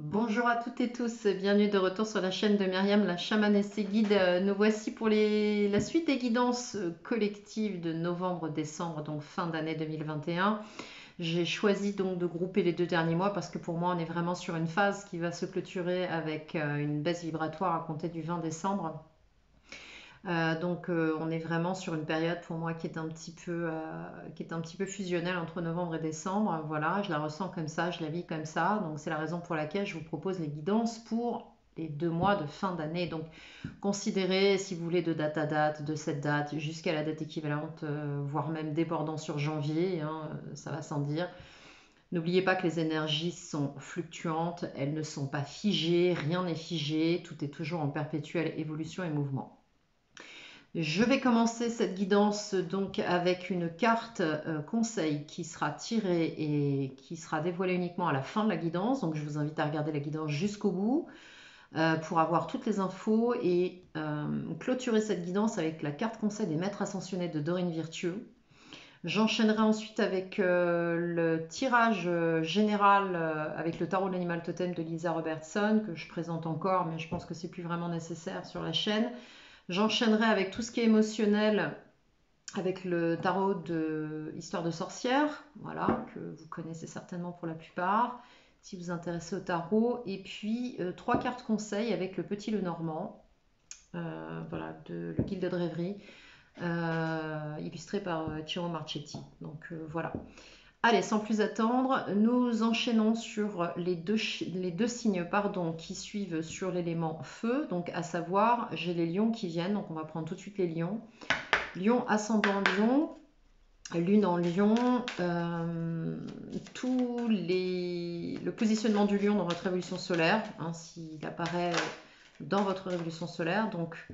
Bonjour à toutes et tous, bienvenue de retour sur la chaîne de Myriam, la chamane et ses guides. Nous voici pour la suite des guidances collectives de novembre-décembre, donc fin d'année 2021. J'ai choisi donc de grouper les 2 derniers mois parce que pour moi on est vraiment sur une phase qui va se clôturer avec une baisse vibratoire à compter du 20 décembre. On est vraiment sur une période pour moi qui est un petit peu fusionnelle entre novembre et décembre. Voilà, je la ressens comme ça, je la vis comme ça. Donc c'est la raison pour laquelle je vous propose les guidances pour les 2 mois de fin d'année. Donc considérez si vous voulez de date à date, de cette date jusqu'à la date équivalente, voire même débordant sur janvier, hein, ça va sans dire. N'oubliez pas que les énergies sont fluctuantes, elles ne sont pas figées, rien n'est figé, tout est toujours en perpétuelle évolution et mouvement. Je vais commencer cette guidance donc avec une carte conseil qui sera tirée et qui sera dévoilée uniquement à la fin de la guidance. Donc je vous invite à regarder la guidance jusqu'au bout pour avoir toutes les infos et clôturer cette guidance avec la carte conseil des maîtres ascensionnés de Dorine Virtue. J'enchaînerai ensuite avec le tirage général avec le tarot de l'animal totem de Lisa Robertson que je présente encore, mais je pense que c'est plus vraiment nécessaire sur la chaîne. J'enchaînerai avec tout ce qui est émotionnel, avec le tarot de Histoire de sorcière, voilà, que vous connaissez certainement pour la plupart, si vous vous intéressez au tarot. Et puis 3 cartes conseils avec le Petit Lenormand, voilà, de le Guilde de Rêverie, illustré par Ciro Marchetti. Donc voilà. Allez, sans plus attendre, nous enchaînons sur les deux signes pardon, qui suivent sur l'élément feu, donc à savoir, j'ai les lions qui viennent, donc on va prendre tout de suite les lions. Lion ascendant lion, lune en lion, le positionnement du lion dans votre révolution solaire, hein, s'il apparaît dans votre révolution solaire, donc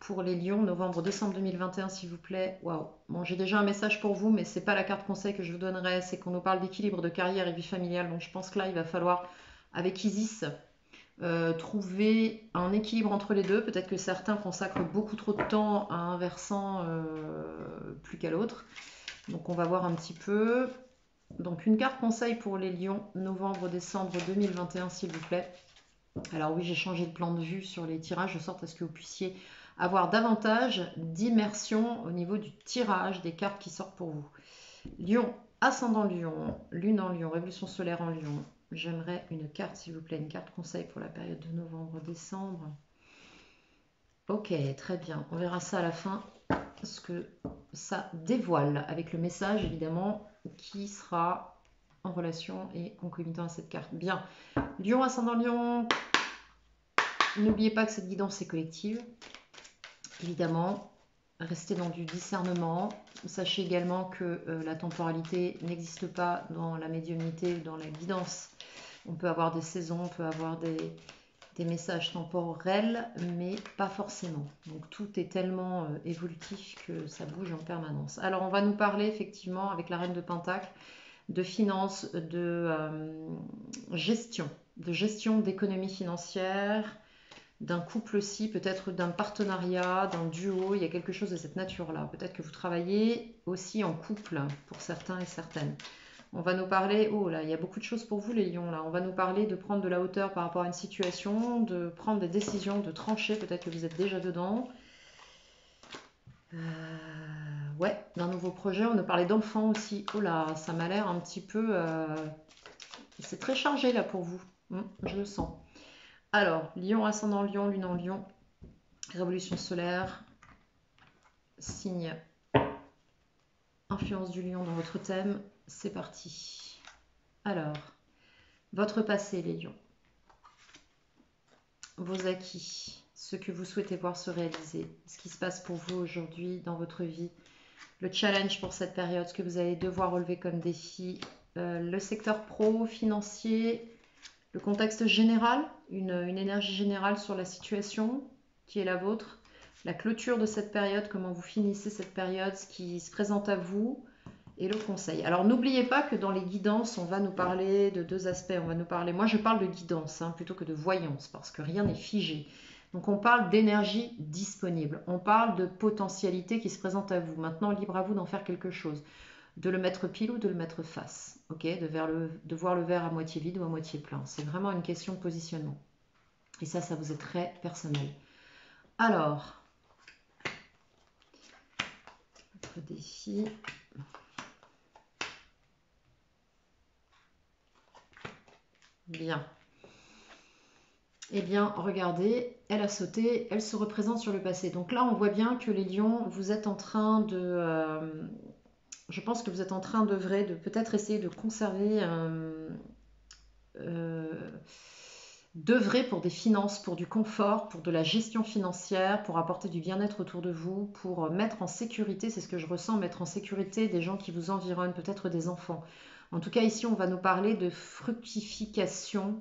pour les lions, novembre-décembre 2021, s'il vous plaît. Waouh. Bon, j'ai déjà un message pour vous, mais c'est pas la carte conseil que je vous donnerai. C'est qu'on nous parle d'équilibre de carrière et vie familiale. Donc, je pense que là, il va falloir, avec Isis, trouver un équilibre entre les deux. Peut-être que certains consacrent beaucoup trop de temps à un versant plus qu'à l'autre. Donc, on va voir un petit peu. Donc, une carte conseil pour les lions, novembre-décembre 2021, s'il vous plaît. Alors oui, j'ai changé de plan de vue sur les tirages de sorte à ce que vous puissiez avoir davantage d'immersion au niveau du tirage des cartes qui sortent pour vous. Lion, ascendant Lion, lune en Lion, révolution solaire en Lion. J'aimerais une carte, s'il vous plaît, une carte conseil pour la période de novembre-décembre. Ok, très bien. On verra ça à la fin, ce que ça dévoile, avec le message, évidemment, qui sera en relation et concomitant à cette carte. Bien. Lion, ascendant Lion. N'oubliez pas que cette guidance est collective. Évidemment, restez dans du discernement. Sachez également que la temporalité n'existe pas dans la médiumnité ou dans la guidance. On peut avoir des saisons, on peut avoir des messages temporels, mais pas forcément. Donc tout est tellement évolutif que ça bouge en permanence. Alors on va nous parler effectivement avec la Reine de Pentacle de finances, de gestion d'économie financière, d'un couple aussi, peut-être d'un partenariat, d'un duo, il y a quelque chose de cette nature-là. Peut-être que vous travaillez aussi en couple pour certains et certaines. On va nous parler, oh là, il y a beaucoup de choses pour vous les lions là. On va nous parler de prendre de la hauteur par rapport à une situation, de prendre des décisions, de trancher, peut-être que vous êtes déjà dedans. Ouais, d'un nouveau projet, on nous parlait d'enfants aussi. Oh là, ça m'a l'air un petit peu... c'est très chargé là pour vous, je le sens. Alors, lion ascendant lion, lune en lion, révolution solaire, signe, influence du lion dans votre thème, c'est parti. Alors, votre passé les lions, vos acquis, ce que vous souhaitez voir se réaliser, ce qui se passe pour vous aujourd'hui dans votre vie, le challenge pour cette période, ce que vous allez devoir relever comme défi, le secteur pro, financier, le contexte général, une énergie générale sur la situation qui est la vôtre, la clôture de cette période, comment vous finissez cette période, ce qui se présente à vous et le conseil. Alors n'oubliez pas que dans les guidances, on va nous parler de 2 aspects. On va nous parler, moi je parle de guidance plutôt que de voyance parce que rien n'est figé. Donc on parle d'énergie disponible, on parle de potentialité qui se présente à vous. Maintenant, libre à vous d'en faire quelque chose. de le mettre pile ou de le mettre face, ok, de voir le verre à moitié vide ou à moitié plein. C'est vraiment une question de positionnement. Et ça vous est très personnel. Alors, notre défi. Bien. Eh bien, regardez, elle a sauté, elle se représente sur le passé. Donc là, on voit bien que les lions, vous êtes en train de... je pense que vous êtes en train d'œuvrer, de peut-être essayer de conserver... d'œuvrer pour des finances, pour du confort, pour de la gestion financière, pour apporter du bien-être autour de vous, pour mettre en sécurité, c'est ce que je ressens, mettre en sécurité des gens qui vous environnent, peut-être des enfants. En tout cas, ici, on va nous parler de fructification,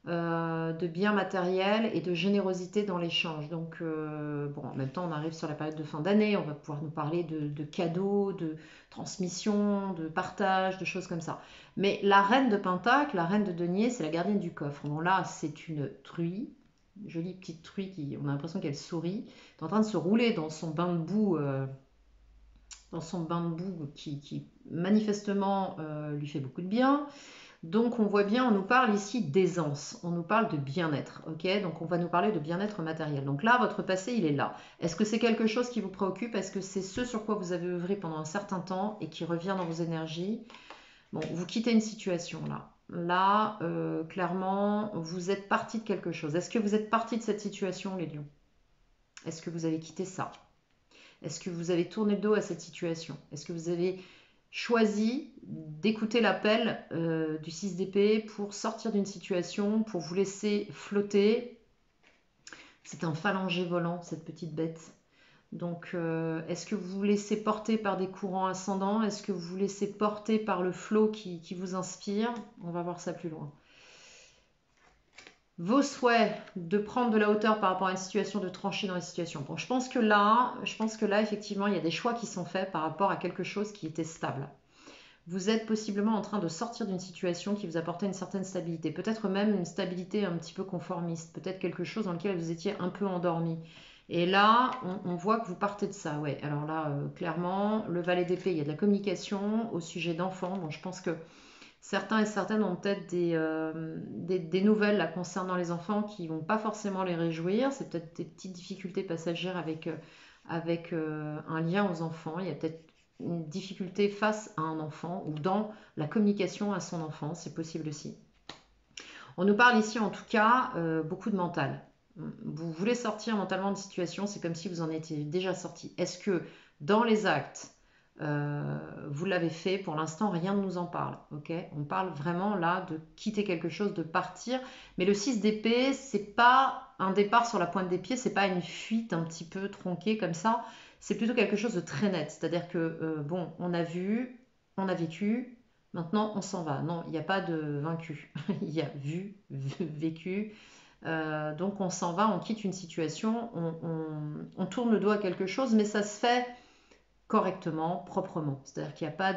de biens matériels et de générosité dans l'échange. Donc, bon, en même temps, on arrive sur la période de fin d'année, on va pouvoir nous parler de cadeaux, de transmission, de partage, de choses comme ça. Mais la reine de Pentacle, la reine de denier, c'est la gardienne du coffre. Bon, là, c'est une truie, une jolie petite truie qui, on a l'impression qu'elle sourit, est en train de se rouler dans son bain de boue. Qui manifestement lui fait beaucoup de bien. Donc on voit bien, on nous parle ici d'aisance, on nous parle de bien-être, ok? Donc on va nous parler de bien-être matériel. Donc là, votre passé, il est là. Est-ce que c'est quelque chose qui vous préoccupe? Est-ce que c'est ce sur quoi vous avez œuvré pendant un certain temps et qui revient dans vos énergies? Bon, vous quittez une situation là. Là, clairement, vous êtes parti de quelque chose. Est-ce que vous êtes parti de cette situation, les lions? Est-ce que vous avez quitté ça? Est-ce que vous avez tourné le dos à cette situation? Est-ce que vous avez choisi d'écouter l'appel du 6 d'épée pour sortir d'une situation, pour vous laisser flotter? C'est un phalangier volant, cette petite bête. Donc, est-ce que vous vous laissez porter par des courants ascendants? Est-ce que vous vous laissez porter par le flot qui vous inspire? On va voir ça plus loin. Vos souhaits de prendre de la hauteur par rapport à une situation, de trancher dans les situations. Bon, je pense que là, effectivement, il y a des choix qui sont faits par rapport à quelque chose qui était stable. Vous êtes possiblement en train de sortir d'une situation qui vous apportait une certaine stabilité, peut-être même une stabilité un petit peu conformiste, peut-être quelque chose dans lequel vous étiez un peu endormi. Et là, on voit que vous partez de ça. Ouais. Alors là, clairement, le valet d'épée, il y a de la communication au sujet d'enfants. Bon, je pense que certains et certaines ont peut-être des nouvelles là, concernant les enfants qui ne vont pas forcément les réjouir. C'est peut-être des petites difficultés passagères avec un lien aux enfants. Il y a peut-être une difficulté face à un enfant ou dans la communication à son enfant. C'est possible aussi. On nous parle ici en tout cas beaucoup de mental. Vous voulez sortir mentalement de situation, c'est comme si vous en étiez déjà sorti. Est-ce que dans les actes, vous l'avez fait? Pour l'instant, rien ne nous en parle. Okay, on parle vraiment là de quitter quelque chose, de partir. Mais le 6 d'épée, c'est pas un départ sur la pointe des pieds, c'est pas une fuite un petit peu tronquée comme ça. C'est plutôt quelque chose de très net. C'est-à-dire que, bon, on a vu, on a vécu, maintenant on s'en va. Non, il n'y a pas de vaincu. Il y a vu, vécu. Donc on s'en va, on quitte une situation, on tourne le dos à quelque chose, mais ça se fait correctement, proprement. C'est-à-dire qu'il n'y a pas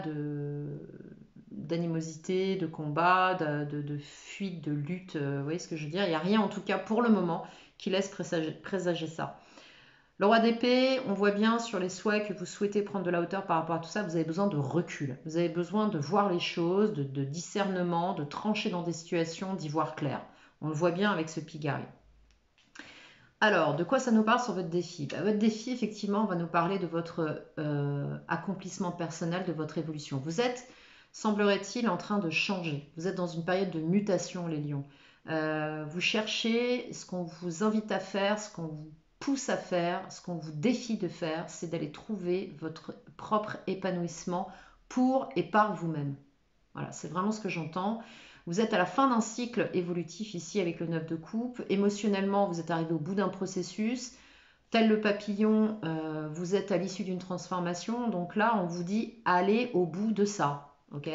d'animosité, de combat, de fuite, de lutte. Vous voyez ce que je veux dire? Il n'y a rien, en tout cas pour le moment, qui laisse présager ça. Le roi d'épée, on voit bien sur les souhaits que vous souhaitez prendre de la hauteur par rapport à tout ça, vous avez besoin de recul. Vous avez besoin de voir les choses, de discernement, de trancher dans des situations, d'y voir clair. On le voit bien avec ce Pigari. Alors, de quoi ça nous parle sur votre défi? Votre défi, effectivement, va nous parler de votre accomplissement personnel, de votre évolution. Vous êtes, semblerait-il, en train de changer. Vous êtes dans une période de mutation, les lions. Vous cherchez ce qu'on vous invite à faire, ce qu'on vous pousse à faire, ce qu'on vous défie de faire, c'est d'aller trouver votre propre épanouissement pour et par vous-même. Voilà, c'est vraiment ce que j'entends. Vous êtes à la fin d'un cycle évolutif ici avec le 9 de coupe. Émotionnellement, vous êtes arrivé au bout d'un processus. Tel le papillon, vous êtes à l'issue d'une transformation. Donc là, on vous dit allez au bout de ça. Ok?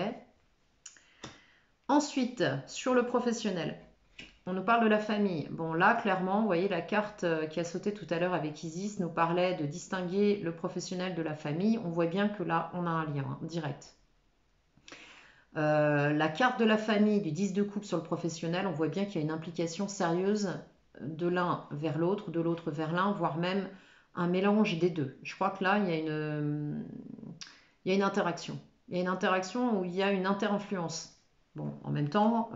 Ensuite, sur le professionnel, on nous parle de la famille. Bon, là, clairement, vous voyez, la carte qui a sauté tout à l'heure avec Isis nous parlait de distinguer le professionnel de la famille. On voit bien que là, on a un lien direct. La carte de la famille du 10 de coupe sur le professionnel, on voit bien qu'il y a une implication sérieuse de l'un vers l'autre, de l'autre vers l'un, voire même un mélange des deux. Je crois que là, il y a une interaction. Il y a une interaction où il y a une inter-influence. Bon, en même temps,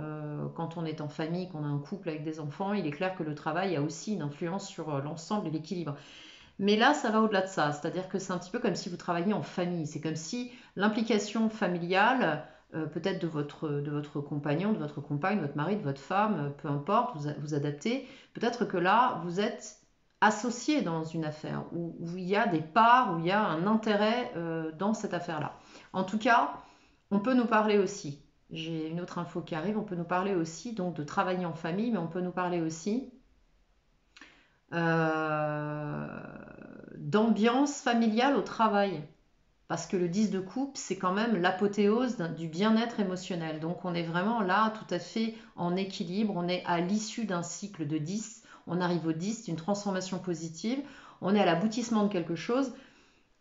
quand on est en famille, qu'on a un couple avec des enfants, il est clair que le travail a aussi une influence sur l'ensemble et l'équilibre. Mais là, ça va au-delà de ça. C'est-à-dire que c'est un petit peu comme si vous travailliez en famille. C'est comme si l'implication familiale, peut-être de votre compagnon, de votre compagne, de votre mari, de votre femme, peu importe, vous adaptez. Peut-être que là, vous êtes associé dans une affaire où il y a des parts, où il y a un intérêt dans cette affaire-là. En tout cas, on peut nous parler aussi. J'ai une autre info qui arrive. On peut nous parler aussi donc de travailler en famille, mais on peut nous parler aussi euh, d'ambiance familiale au travail. Parce que le 10 de coupe, c'est quand même l'apothéose du bien-être émotionnel. Donc on est vraiment là tout à fait en équilibre. On est à l'issue d'un cycle de 10. On arrive au 10, d'une transformation positive. On est à l'aboutissement de quelque chose.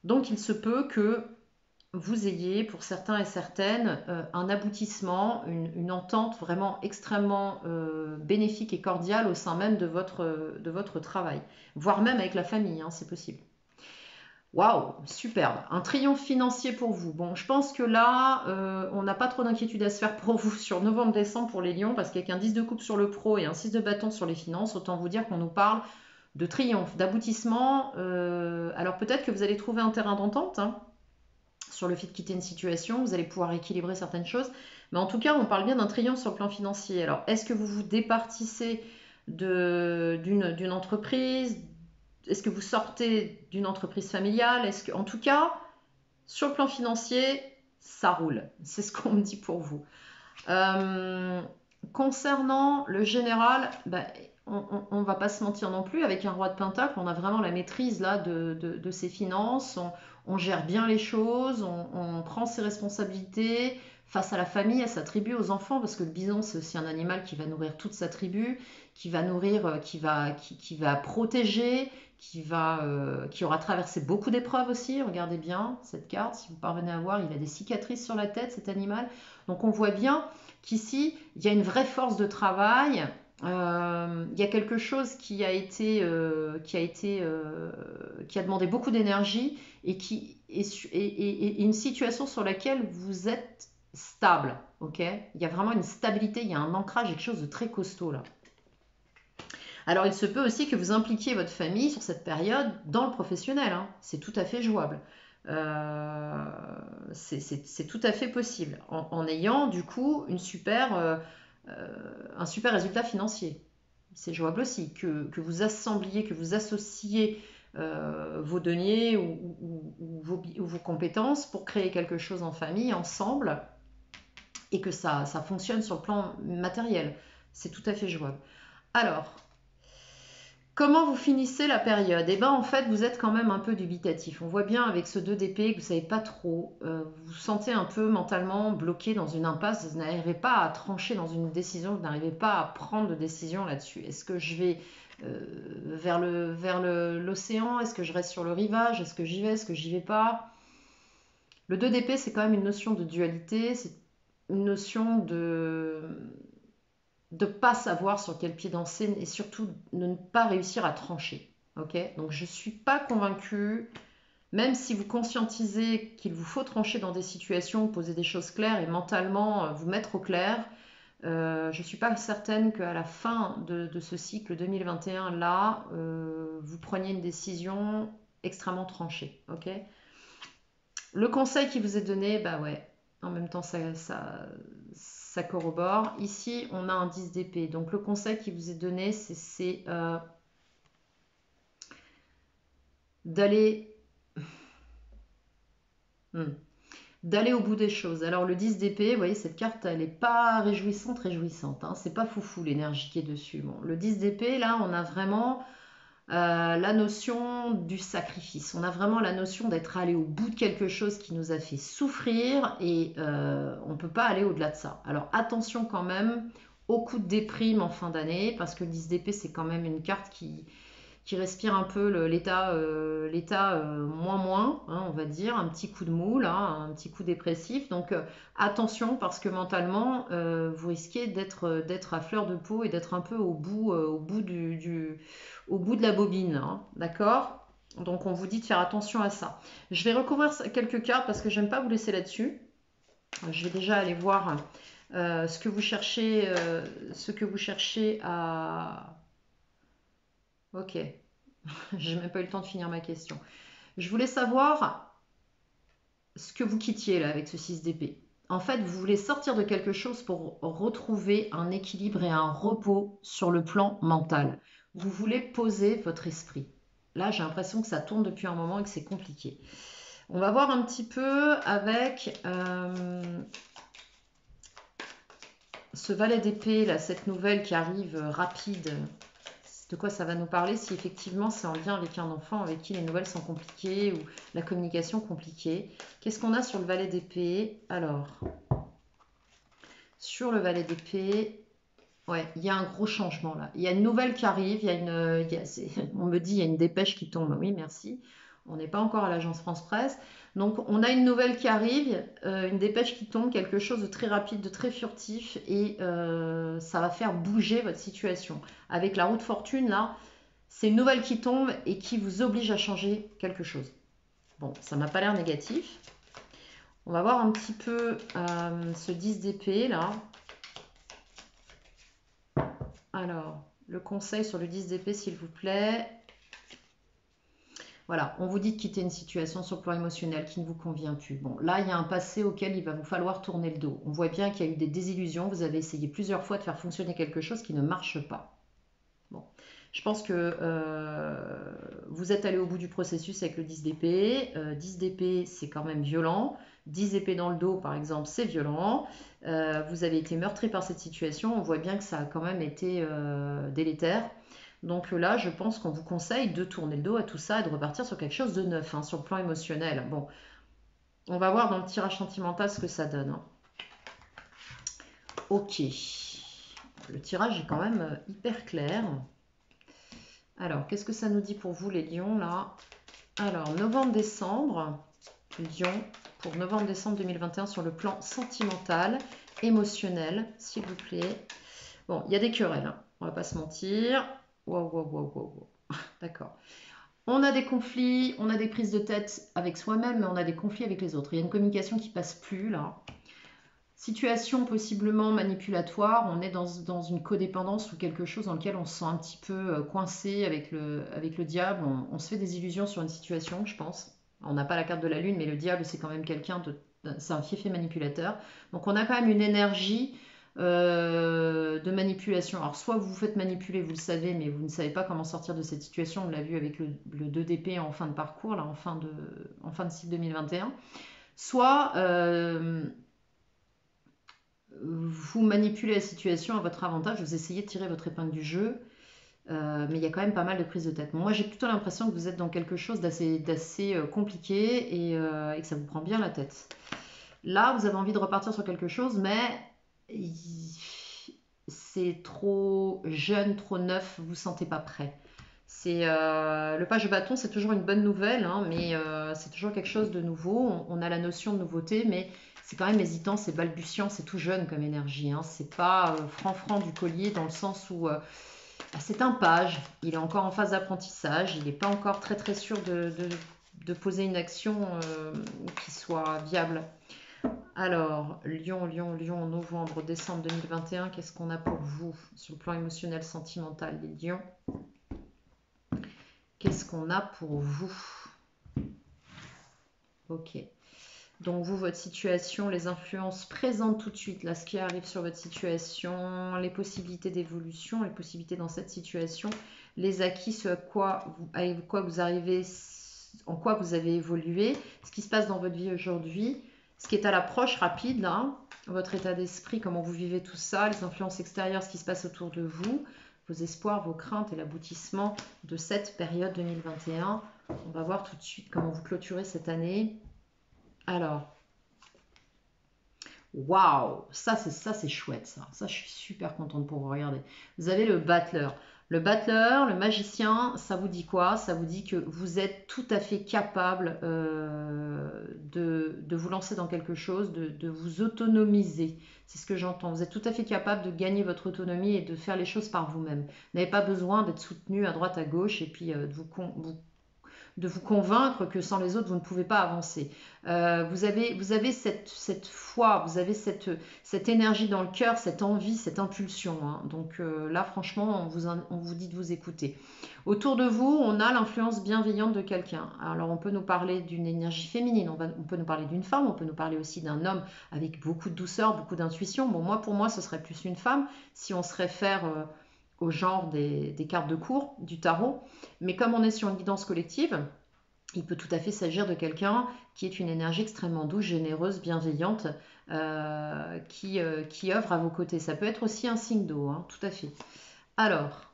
Donc il se peut que vous ayez, pour certains et certaines, un aboutissement, une entente vraiment extrêmement bénéfique et cordiale au sein même de votre travail, voire même avec la famille, hein, c'est possible. Waouh, superbe. Un triomphe financier pour vous. Bon, je pense que là, on n'a pas trop d'inquiétude à se faire pour vous sur novembre-décembre pour les lions, parce qu'avec un 10 de coupe sur le pro et un 6 de bâton sur les finances, autant vous dire qu'on nous parle de triomphe, d'aboutissement. Alors peut-être que vous allez trouver un terrain d'entente, hein, sur le fait de quitter une situation, vous allez pouvoir équilibrer certaines choses. Mais en tout cas, on parle bien d'un triomphe sur le plan financier. Alors, est-ce que vous vous départissez d'une entreprise? Est-ce que vous sortez d'une entreprise familiale? En tout cas, sur le plan financier, ça roule. C'est ce qu'on me dit pour vous. Euh, Concernant le général, ben, on ne va pas se mentir non plus, avec un roi de Pentacle, on a vraiment la maîtrise là de ses finances, on gère bien les choses, on prend ses responsabilités face à la famille, à sa tribu, aux enfants, parce que le bison c'est aussi un animal qui va nourrir toute sa tribu, qui va nourrir, qui va protéger, qui aura traversé beaucoup d'épreuves aussi. Regardez bien cette carte, si vous parvenez à voir, il a des cicatrices sur la tête cet animal. Donc on voit bien qu'ici, il y a une vraie force de travail. Il y a quelque chose qui a demandé beaucoup d'énergie et et une situation sur laquelle vous êtes stable. Ok, il y a vraiment une stabilité, il y a un ancrage, quelque chose de très costaud là. Alors il se peut aussi que vous impliquiez votre famille sur cette période dans le professionnel, hein. C'est tout à fait jouable. Euh, c'est tout à fait possible en ayant du coup un super résultat financier. C'est jouable aussi que vous assembliez, que vous associez vos deniers ou vos compétences pour créer quelque chose en famille ensemble et que ça fonctionne sur le plan matériel. C'est tout à fait jouable. Alors, comment vous finissez la période? Eh bien, en fait, vous êtes quand même un peu dubitatif. On voit bien avec ce 2 d'épée que vous ne savez pas trop. Vous vous sentez un peu mentalement bloqué dans une impasse. Vous n'arrivez pas à trancher dans une décision. Vous n'arrivez pas à prendre de décision là-dessus. Est-ce que je vais vers l'océan? Est-ce que je reste sur le rivage? Est-ce que j'y vais? Est-ce que j'y vais pas? Le 2 d'épée, c'est quand même une notion de dualité. C'est une notion de pas savoir sur quel pied danser et surtout de ne pas réussir à trancher. Ok, donc je suis pas convaincue, même si vous conscientisez qu'il vous faut trancher dans des situations, poser des choses claires et mentalement vous mettre au clair, je suis pas certaine qu'à la fin de ce cycle 2021 là, vous preniez une décision extrêmement tranchée. Ok, le conseil qui vous est donné, bah ouais, en même temps ça corrobore. Ici, on a un 10 d'épée. Donc le conseil qui vous est donné, c'est d'aller hmm, d'aller au bout des choses. Alors le 10 d'épée, vous voyez, cette carte, elle n'est pas réjouissante. Hein. C'est pas foufou l'énergie qui est dessus. Bon, le 10 d'épée, là, on a vraiment la notion du sacrifice. On a vraiment la notion d'être allé au bout de quelque chose qui nous a fait souffrir et on ne peut pas aller au-delà de ça. Alors attention quand même au coup de déprime en fin d'année parce que le 10 d'épée c'est quand même une carte qui respire un peu l'état moins, hein, on va dire, un petit coup de mou, là, un petit coup dépressif. Donc attention parce que mentalement, vous risquez d'être à fleur de peau et d'être un peu au bout de la bobine, hein, d'accord? Donc on vous dit de faire attention à ça. Je vais recouvrir quelques cartes parce que j'aime pas vous laisser là-dessus. Je vais déjà aller voir ce que vous cherchez à... Ok, j'ai même pas eu le temps de finir ma question. Je voulais savoir ce que vous quittiez là avec ce 6 d'épée. En fait, vous voulez sortir de quelque chose pour retrouver un équilibre et un repos sur le plan mental. Vous voulez poser votre esprit. Là, j'ai l'impression que ça tourne depuis un moment et que c'est compliqué. On va voir un petit peu avec ce valet d'épée, là, cette nouvelle qui arrive rapide. De quoi ça va nous parler si effectivement c'est en lien avec un enfant avec qui les nouvelles sont compliquées ou la communication compliquée. Qu'est-ce qu'on a sur le valet d'épée? Alors, sur le valet d'épée, ouais, il y a un gros changement là. Il y a une nouvelle qui arrive, on me dit il y a une dépêche qui tombe. Oui, merci. On n'est pas encore à l'agence France Presse. Donc on a une nouvelle qui arrive, une dépêche qui tombe, quelque chose de très rapide, de très furtif, et ça va faire bouger votre situation. Avec la roue de fortune là, c'est une nouvelle qui tombe et qui vous oblige à changer quelque chose. Bon, ça m'a pas l'air négatif. On va voir un petit peu ce 10 d'épée là. Alors, le conseil sur le 10 d'épée, s'il vous plaît. Voilà, on vous dit de quitter une situation sur le plan émotionnel qui ne vous convient plus. Bon, là, il y a un passé auquel il va vous falloir tourner le dos. On voit bien qu'il y a eu des désillusions. Vous avez essayé plusieurs fois de faire fonctionner quelque chose qui ne marche pas. Bon, je pense que vous êtes allé au bout du processus avec le 10 d'épée. 10 d'épée, c'est quand même violent. 10 épées dans le dos, par exemple, c'est violent. Vous avez été meurtri par cette situation. On voit bien que ça a quand même été délétère. Donc là, je pense qu'on vous conseille de tourner le dos à tout ça et de repartir sur quelque chose de neuf, hein, sur le plan émotionnel. Bon, on va voir dans le tirage sentimental ce que ça donne. Hein. Ok. Le tirage est quand même hyper clair. Alors, qu'est-ce que ça nous dit pour vous les lions là? Alors, novembre-décembre, lion, pour novembre-décembre 2021 sur le plan sentimental, émotionnel, s'il vous plaît. Bon, il y a des querelles, hein, on va pas se mentir. Wow, wow, wow, wow, wow. D'accord. On a des conflits, on a des prises de tête avec soi-même, mais on a des conflits avec les autres. Il y a une communication qui passe plus là. Situation possiblement manipulatoire, on est dans une codépendance ou quelque chose dans lequel on se sent un petit peu coincé avec le diable. On se fait des illusions sur une situation, je pense. On n'a pas la carte de la lune, mais le diable, c'est quand même c'est un fiefé manipulateur. Donc on a quand même une énergie de manipulation. Alors soit vous vous faites manipuler, vous le savez, mais vous ne savez pas comment sortir de cette situation. On l'a vu avec le 2 d'épée en fin de parcours, là, en fin de cycle 2021. Soit vous manipulez la situation à votre avantage, vous essayez de tirer votre épingle du jeu, mais il y a quand même pas mal de prises de tête. Moi, j'ai plutôt l'impression que vous êtes dans quelque chose d'assez compliqué et que ça vous prend bien la tête. Là, vous avez envie de repartir sur quelque chose, mais c'est trop jeune, trop neuf, vous ne vous sentez pas prêt. Le page de bâton, c'est toujours une bonne nouvelle, hein, mais c'est toujours quelque chose de nouveau. On a la notion de nouveauté, mais c'est quand même hésitant, c'est balbutiant, c'est tout jeune comme énergie. Hein. C'est pas franc du collier dans le sens où c'est un page, il est encore en phase d'apprentissage, il n'est pas encore très très sûr de poser une action qui soit viable. Alors, Lion, novembre, décembre 2021, qu'est-ce qu'on a pour vous sur le plan émotionnel, sentimental, les lions? Qu'est-ce qu'on a pour vous? Ok. Donc vous, votre situation, les influences présentes tout de suite, là, ce qui arrive sur votre situation, les possibilités d'évolution, les possibilités dans cette situation, les acquis, ce avec quoi vous arrivez, en quoi vous avez évolué, ce qui se passe dans votre vie aujourd'hui, ce qui est à l'approche rapide, là, votre état d'esprit, comment vous vivez tout ça, les influences extérieures, ce qui se passe autour de vous, vos espoirs, vos craintes et l'aboutissement de cette période 2021. On va voir tout de suite comment vous clôturez cette année. Alors, waouh, ça c'est chouette ça. Ça je suis super contente pour vous regarder. Vous avez le battleur. Le battleur, le magicien, ça vous dit quoi? Ça vous dit que vous êtes tout à fait capable de vous lancer dans quelque chose, de vous autonomiser. C'est ce que j'entends. Vous êtes tout à fait capable de gagner votre autonomie et de faire les choses par vous-même. Vous n'avez pas besoin d'être soutenu à droite, à gauche et puis de vous convaincre que sans les autres, vous ne pouvez pas avancer. Vous avez cette foi, vous avez cette énergie dans le cœur, cette envie, cette impulsion, hein. Donc là, franchement, on vous dit de vous écouter. Autour de vous, on a l'influence bienveillante de quelqu'un. Alors, on peut nous parler d'une énergie féminine, on peut nous parler d'une femme, on peut nous parler aussi d'un homme avec beaucoup de douceur, beaucoup d'intuition. Bon, pour moi, ce serait plus une femme si on se réfère au genre des cartes de cours, du tarot. Mais comme on est sur une guidance collective, il peut tout à fait s'agir de quelqu'un qui est une énergie extrêmement douce, généreuse, bienveillante, qui œuvre à vos côtés. Ça peut être aussi un signe d'eau, hein, tout à fait. Alors,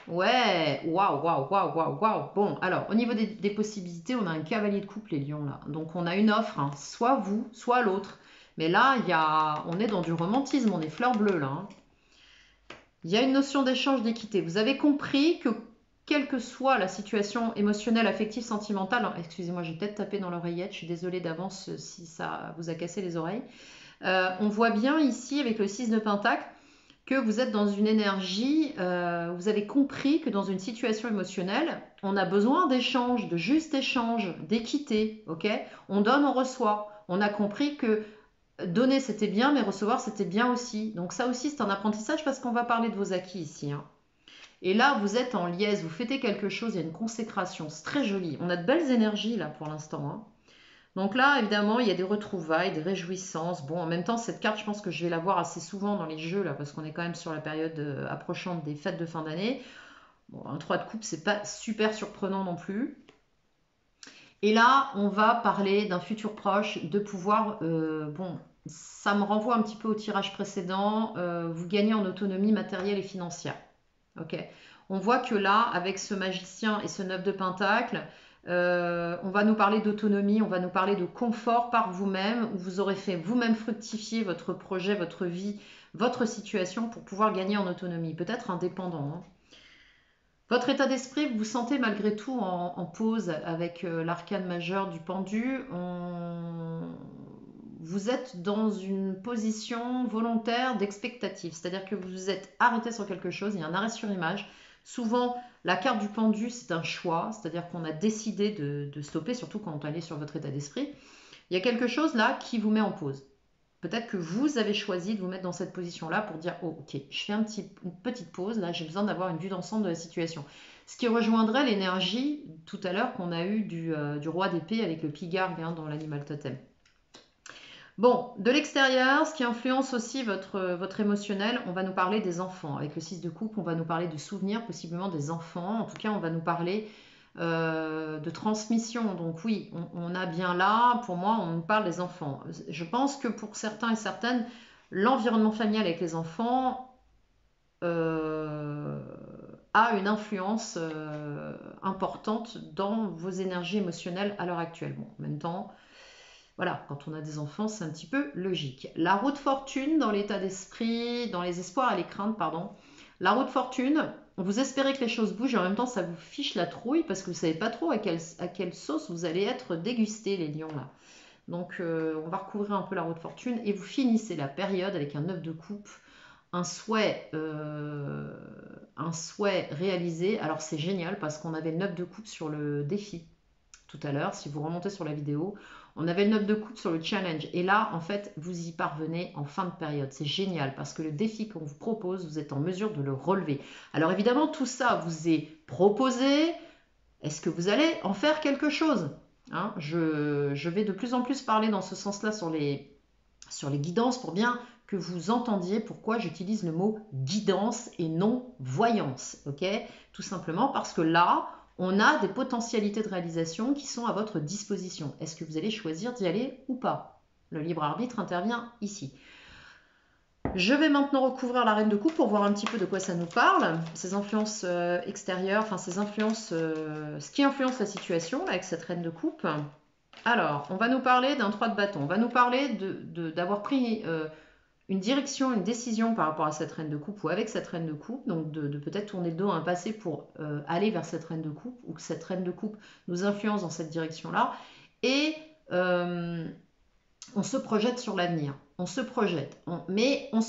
ouais, waouh, waouh, waouh, waouh, waouh. Bon, alors, au niveau des possibilités, on a un cavalier de coupe, les lions, là. Donc, on a une offre, hein, soit vous, soit l'autre. Mais là, on est dans du romantisme, on est fleur bleue, là, hein. Il y a une notion d'échange, d'équité. Vous avez compris que quelle que soit la situation émotionnelle, affective, sentimentale, excusez-moi, j'ai peut-être tapé dans l'oreillette, je suis désolée d'avance si ça vous a cassé les oreilles. On voit bien ici, avec le 6 de Pentacle, que vous êtes dans une énergie, vous avez compris que dans une situation émotionnelle, on a besoin d'échange, de juste échange, d'équité, ok? On donne, on reçoit. On a compris que donner c'était bien, mais recevoir c'était bien aussi. Donc ça aussi c'est un apprentissage parce qu'on va parler de vos acquis ici, hein. Et là, vous êtes en liesse, vous fêtez quelque chose, il y a une consécration, c'est très joli. On a de belles énergies là pour l'instant, hein. Donc là, évidemment, il y a des retrouvailles, des réjouissances. Bon, en même temps, cette carte, je pense que je vais la voir assez souvent dans les jeux là, parce qu'on est quand même sur la période approchante des fêtes de fin d'année. Bon, un 3 de coupe, c'est pas super surprenant non plus. Et là, on va parler d'un futur proche, de pouvoir, bon, ça me renvoie un petit peu au tirage précédent, vous gagnez en autonomie matérielle et financière. Ok. On voit que là, avec ce magicien et ce 9 de pentacle, on va nous parler d'autonomie, on va nous parler de confort par vous-même, où vous aurez fait vous-même fructifier votre projet, votre vie, votre situation pour pouvoir gagner en autonomie, peut-être indépendant, hein. Votre état d'esprit, vous vous sentez malgré tout en pause avec l'arcane majeur du pendu. Vous êtes dans une position volontaire d'expectative, c'est-à-dire que vous vous êtes arrêté sur quelque chose, il y a un arrêt sur image. Souvent, la carte du pendu, c'est un choix, c'est-à-dire qu'on a décidé de stopper, surtout quand on est sur votre état d'esprit. Il y a quelque chose là qui vous met en pause. Peut-être que vous avez choisi de vous mettre dans cette position-là pour dire oh, ok, je fais une petite pause, là j'ai besoin d'avoir une vue d'ensemble de la situation. Ce qui rejoindrait l'énergie tout à l'heure qu'on a eu du roi d'épée avec le pigargue, hein, dans l'animal totem. Bon, de l'extérieur, ce qui influence aussi votre émotionnel, on va nous parler des enfants. Avec le 6 de coupe, on va nous parler de souvenirs, possiblement des enfants. En tout cas, on va nous parler de transmission. Donc oui, on a bien là, pour moi, on nous parle des enfants. Je pense que pour certains et certaines, l'environnement familial avec les enfants a une influence importante dans vos énergies émotionnelles à l'heure actuelle. Bon, en même temps, voilà, quand on a des enfants, c'est un petit peu logique. La roue de fortune dans l'état d'esprit, dans les espoirs et les craintes, pardon. La roue de fortune, vous espérez que les choses bougent et en même temps ça vous fiche la trouille parce que vous ne savez pas trop à quelle sauce vous allez être dégustés, les lions là. Donc on va recouvrir un peu la roue de fortune et vous finissez la période avec un œuf de coupe, un souhait réalisé. Alors c'est génial parce qu'on avait le 9 de coupe sur le défi tout à l'heure, si vous remontez sur la vidéo, on avait le 9 de coupe sur le challenge. Et là, en fait, vous y parvenez en fin de période. C'est génial parce que le défi qu'on vous propose, vous êtes en mesure de le relever. Alors évidemment, tout ça vous est proposé. Est-ce que vous allez en faire quelque chose, hein? Je vais de plus en plus parler dans ce sens-là sur les guidances pour bien que vous entendiez pourquoi j'utilise le mot guidance et non voyance. Ok? Tout simplement parce que là, on a des potentialités de réalisation qui sont à votre disposition. Est-ce que vous allez choisir d'y aller ou pas? Le libre arbitre intervient ici. Je vais maintenant recouvrir la reine de coupe pour voir un petit peu de quoi ça nous parle, ces influences extérieures, enfin ces influences, ce qui influence la situation avec cette reine de coupe. Alors, on va nous parler d'un 3 de bâton, on va nous parler d'avoir pris une direction, une décision par rapport à cette reine de coupe ou avec cette reine de coupe, donc de peut-être tourner le dos à un passé pour aller vers cette reine de coupe ou que cette reine de coupe nous influence dans cette direction-là. Et on se projette sur l'avenir. on se projette. Mais on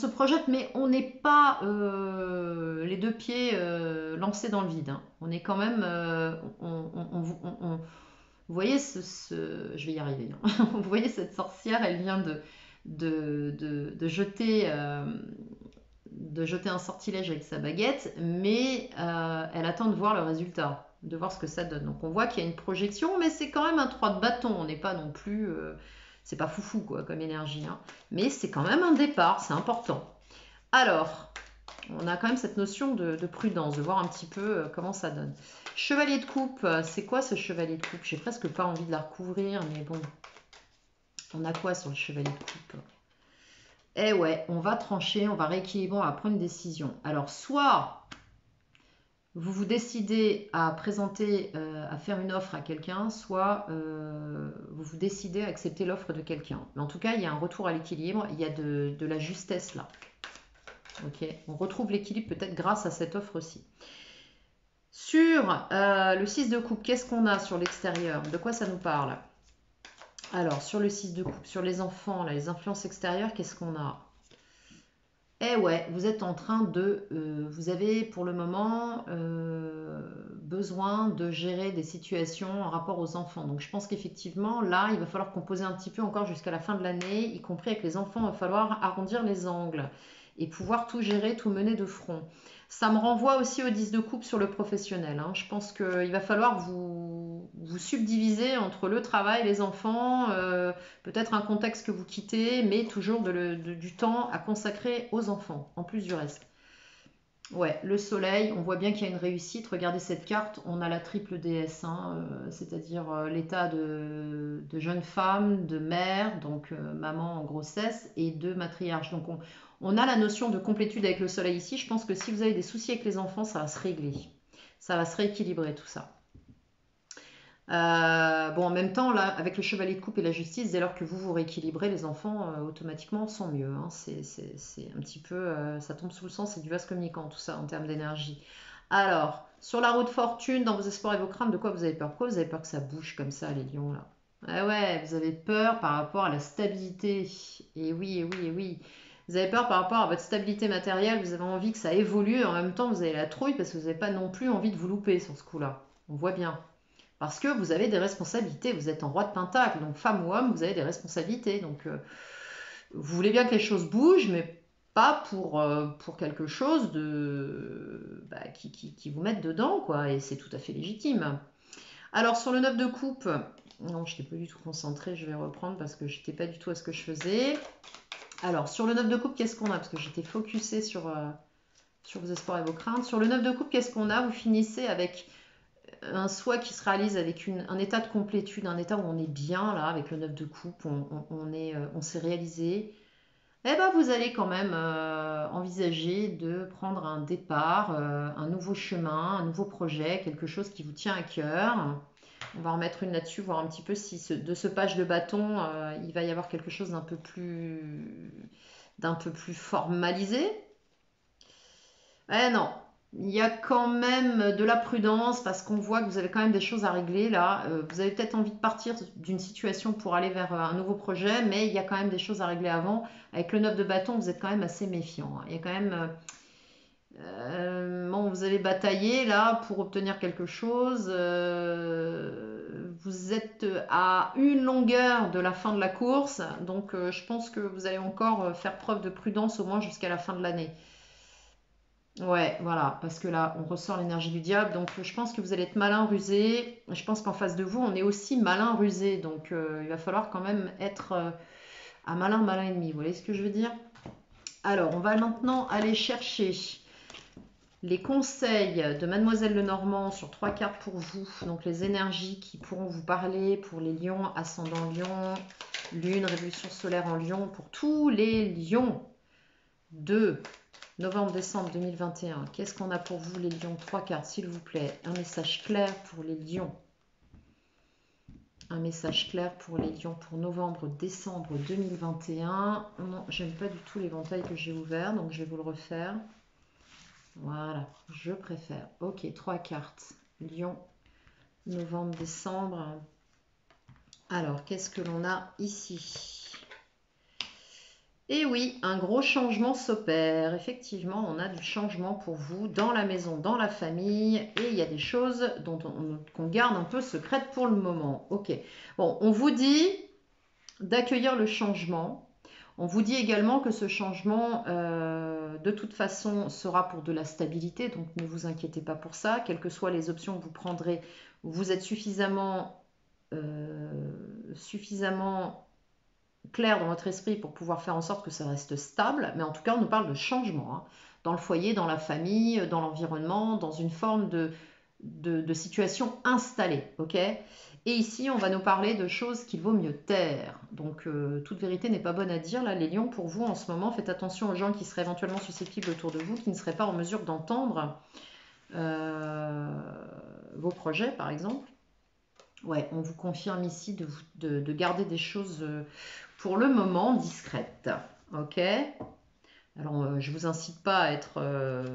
n'est pas les deux pieds lancés dans le vide, hein. On est quand même... vous voyez je vais y arriver, hein. Vous voyez cette sorcière, elle vient de jeter un sortilège avec sa baguette, mais elle attend de voir le résultat, de voir ce que ça donne. Donc on voit qu'il y a une projection, mais c'est quand même un 3 de bâton. On n'est pas non plus... c'est pas foufou quoi comme énergie, hein. Mais c'est quand même un départ, c'est important. Alors, on a quand même cette notion de prudence, de voir un petit peu comment ça donne. Chevalier de coupe, c'est quoi ce chevalier de coupe? J'ai presque pas envie de la recouvrir, mais bon. On a quoi sur le chevalier de coupe? Eh ouais, on va trancher, on va rééquilibrer, on va prendre une décision. Alors, soit vous vous décidez à présenter, à faire une offre à quelqu'un, soit vous vous décidez à accepter l'offre de quelqu'un. Mais en tout cas, il y a un retour à l'équilibre, il y a de la justesse là. Ok, on retrouve l'équilibre peut-être grâce à cette offre-ci. Sur le 6 de coupe, qu'est-ce qu'on a sur l'extérieur? De quoi ça nous parle? Alors, sur le 6 de coupe, sur les enfants, là, les influences extérieures, qu'est-ce qu'on a? Eh ouais, vous êtes en train de... vous avez pour le moment besoin de gérer des situations en rapport aux enfants. Donc je pense qu'effectivement, là, il va falloir composer un petit peu encore jusqu'à la fin de l'année, y compris avec les enfants, il va falloir arrondir les angles et pouvoir tout gérer, tout mener de front. Ça me renvoie aussi au 10 de coupe sur le professionnel, hein. Je pense qu'il va falloir vous subdiviser entre le travail, les enfants, peut-être un contexte que vous quittez, mais toujours du temps à consacrer aux enfants, en plus du reste. Ouais, le soleil, on voit bien qu'il y a une réussite. Regardez cette carte, on a la triple déesse, hein, c'est-à-dire l'état de jeune femme, de mère, donc maman en grossesse, et de matriarche. Donc on a la notion de complétude avec le soleil ici. Je pense que si vous avez des soucis avec les enfants, ça va se régler. Ça va se rééquilibrer tout ça. Bon, en même temps, là, avec le chevalier de coupe et la justice, dès lors que vous vous rééquilibrez, les enfants automatiquement sont mieux, hein. C'est un petit peu, ça tombe sous le sens, c'est du vase communicant tout ça en termes d'énergie. Alors, sur la roue de fortune, dans vos espoirs et vos craintes, de quoi vous avez peur? Pourquoi vous avez peur que ça bouge comme ça, les lions là? Ah ouais, vous avez peur par rapport à la stabilité. Et oui, et oui, et oui. Vous avez peur par rapport à votre stabilité matérielle, vous avez envie que ça évolue, et en même temps vous avez la trouille parce que vous n'avez pas non plus envie de vous louper sur ce coup-là. On voit bien. Parce que vous avez des responsabilités, vous êtes en roi de pentacle, donc femme ou homme, vous avez des responsabilités. Donc vous voulez bien que les choses bougent, mais pas pour quelque chose qui vous mette dedans, quoi. Et c'est tout à fait légitime. Alors sur le 9 de coupe, non, je n'étais pas du tout concentrée, je vais reprendre parce que je n'étais pas du tout à ce que je faisais. Alors sur le 9 de coupe, qu'est-ce qu'on a? Parce que j'étais focusée sur vos espoirs et vos craintes. Sur le 9 de coupe, qu'est-ce qu'on a? Vous finissez avec un souhait qui se réalise avec un état de complétude, un état où on est bien là, avec le 9 de coupe, on s'est réalisé. Eh ben vous allez quand même envisager de prendre un départ, un nouveau chemin, un nouveau projet, quelque chose qui vous tient à cœur. On va en mettre une là-dessus, voir un petit peu si de ce page de bâton, il va y avoir quelque chose d'un peu plus formalisé. Eh non, il y a quand même de la prudence parce qu'on voit que vous avez quand même des choses à régler là. Vous avez peut-être envie de partir d'une situation pour aller vers un nouveau projet, mais il y a quand même des choses à régler avant. Avec le 9 de bâton, vous êtes quand même assez méfiant, hein. Il y a quand même... bon, vous allez batailler là pour obtenir quelque chose. Vous êtes à une longueur de la fin de la course, donc je pense que vous allez encore faire preuve de prudence au moins jusqu'à la fin de l'année. Ouais, voilà, parce que là, on ressort l'énergie du diable, donc je pense que vous allez être malin, rusé. Je pense qu'en face de vous, on est aussi malin, rusé, donc il va falloir quand même être un malin, malin ennemi. Vous voyez ce que je veux dire? Alors, on va maintenant aller chercher les conseils de Mademoiselle Lenormand sur 3 cartes pour vous, donc les énergies qui pourront vous parler pour les lions, ascendant lion, lune, révolution solaire en lion, pour tous les lions de novembre-décembre 2021. Qu'est-ce qu'on a pour vous les lions? 3 cartes s'il vous plaît. Un message clair pour les lions. Un message clair pour les lions pour novembre-décembre 2021. Non, j'aime pas du tout l'éventail que j'ai ouvert, donc je vais vous le refaire. Voilà, je préfère. Ok, 3 cartes. Lion, novembre-décembre. Alors, qu'est-ce que l'on a ici? Et oui, un gros changement s'opère. Effectivement, on a du changement pour vous dans la maison, dans la famille, et il y a des choses qu'on garde un peu secrètes pour le moment. Ok. Bon, on vous dit d'accueillir le changement. On vous dit également que ce changement, de toute façon, sera pour de la stabilité, donc ne vous inquiétez pas pour ça. Quelles que soient les options que vous prendrez, vous êtes suffisamment clair dans votre esprit pour pouvoir faire en sorte que ça reste stable. Mais en tout cas, on nous parle de changement, hein, dans le foyer, dans la famille, dans l'environnement, dans une forme de situation installée. Ok. Et ici, on va nous parler de choses qu'il vaut mieux taire. Donc, toute vérité n'est pas bonne à dire. Là, les lions, pour vous, en ce moment, faites attention aux gens qui seraient éventuellement susceptibles autour de vous, qui ne seraient pas en mesure d'entendre euh, vos projets, par exemple. Ouais, on vous confirme ici de garder des choses pour le moment discrètes. Ok. Alors, je vous incite pas à être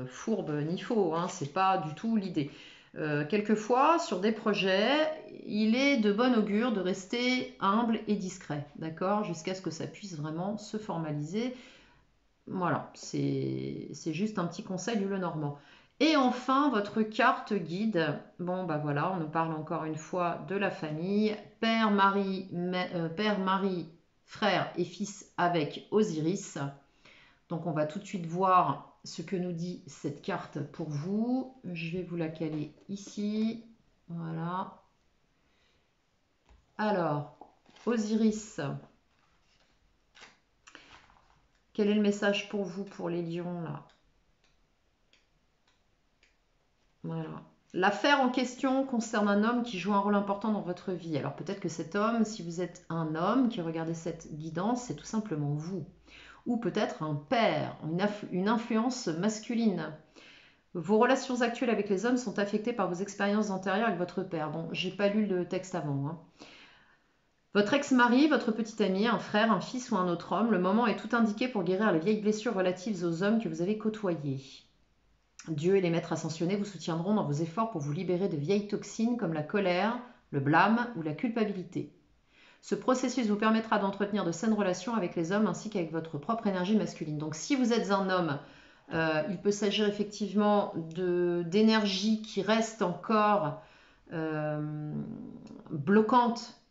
fourbe ni faux, hein, c'est pas du tout l'idée. Quelquefois, sur des projets, il est de bon augure de rester humble et discret, d'accord, jusqu'à ce que ça puisse vraiment se formaliser. Voilà, c'est juste un petit conseil du Lenormand. Et enfin, votre carte guide. Bon, bah voilà, on nous parle encore une fois de la famille. Père, mari, frère et fils avec Osiris. Donc on va tout de suite voir ce que nous dit cette carte pour vous. Je vais vous la caler ici. Voilà. Alors, Osiris, quel est le message pour vous, pour les lions, là? Voilà. L'affaire en question concerne un homme qui joue un rôle important dans votre vie. Alors peut-être que cet homme, si vous êtes un homme qui regardez cette guidance, c'est tout simplement vous. Ou peut-être un père, une influence masculine. Vos relations actuelles avec les hommes sont affectées par vos expériences antérieures avec votre père. Bon, j'ai pas lu le texte avant, hein. Votre ex-mari, votre petit ami, un frère, un fils ou un autre homme, le moment est tout indiqué pour guérir les vieilles blessures relatives aux hommes que vous avez côtoyés. Dieu et les maîtres ascensionnés vous soutiendront dans vos efforts pour vous libérer de vieilles toxines comme la colère, le blâme ou la culpabilité. Ce processus vous permettra d'entretenir de saines relations avec les hommes ainsi qu'avec votre propre énergie masculine. Donc si vous êtes un homme, il peut s'agir effectivement d'énergie qui reste encore euh, bloquante,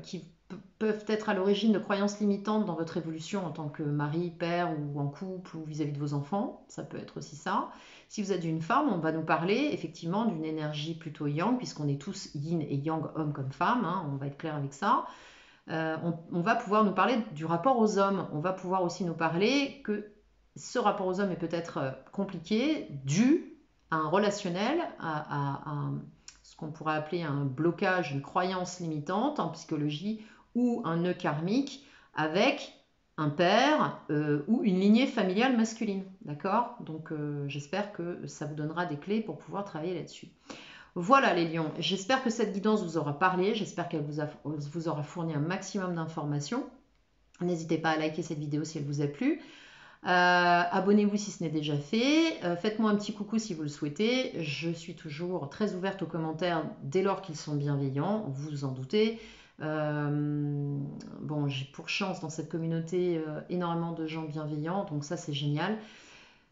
qui peuvent être à l'origine de croyances limitantes dans votre évolution en tant que mari, père ou en couple ou vis-à-vis de vos enfants. Ça peut être aussi ça. Si vous êtes une femme, on va nous parler effectivement d'une énergie plutôt yang, puisqu'on est tous yin et yang, hommes comme femmes, hein, on va être clair avec ça. On va pouvoir nous parler du rapport aux hommes. On va pouvoir aussi nous parler que ce rapport aux hommes est peut-être compliqué, dû à un relationnel, à ce qu'on pourrait appeler un blocage, une croyance limitante en psychologie ou un nœud karmique avec un père ou une lignée familiale masculine. D'accord. Donc j'espère que ça vous donnera des clés pour pouvoir travailler là-dessus. Voilà les lions, j'espère que cette guidance vous aura parlé, j'espère qu'elle vous aura fourni un maximum d'informations. N'hésitez pas à liker cette vidéo si elle vous a plu. Abonnez-vous si ce n'est déjà fait. Faites-moi un petit coucou si vous le souhaitez. Je suis toujours très ouverte aux commentaires dès lors qu'ils sont bienveillants, vous vous en doutez. Bon, j'ai pour chance dans cette communauté énormément de gens bienveillants, donc ça c'est génial.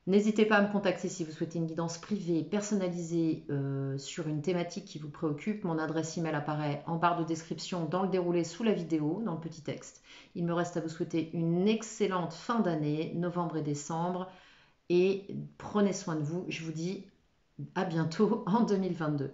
N'hésitez pas à me contacter si vous souhaitez une guidance privée personnalisée sur une thématique qui vous préoccupe. Mon adresse email apparaît en barre de description dans le déroulé sous la vidéo, dans le petit texte. Il me reste à vous souhaiter une excellente fin d'année, novembre et décembre, et prenez soin de vous. Je vous dis à bientôt en 2022.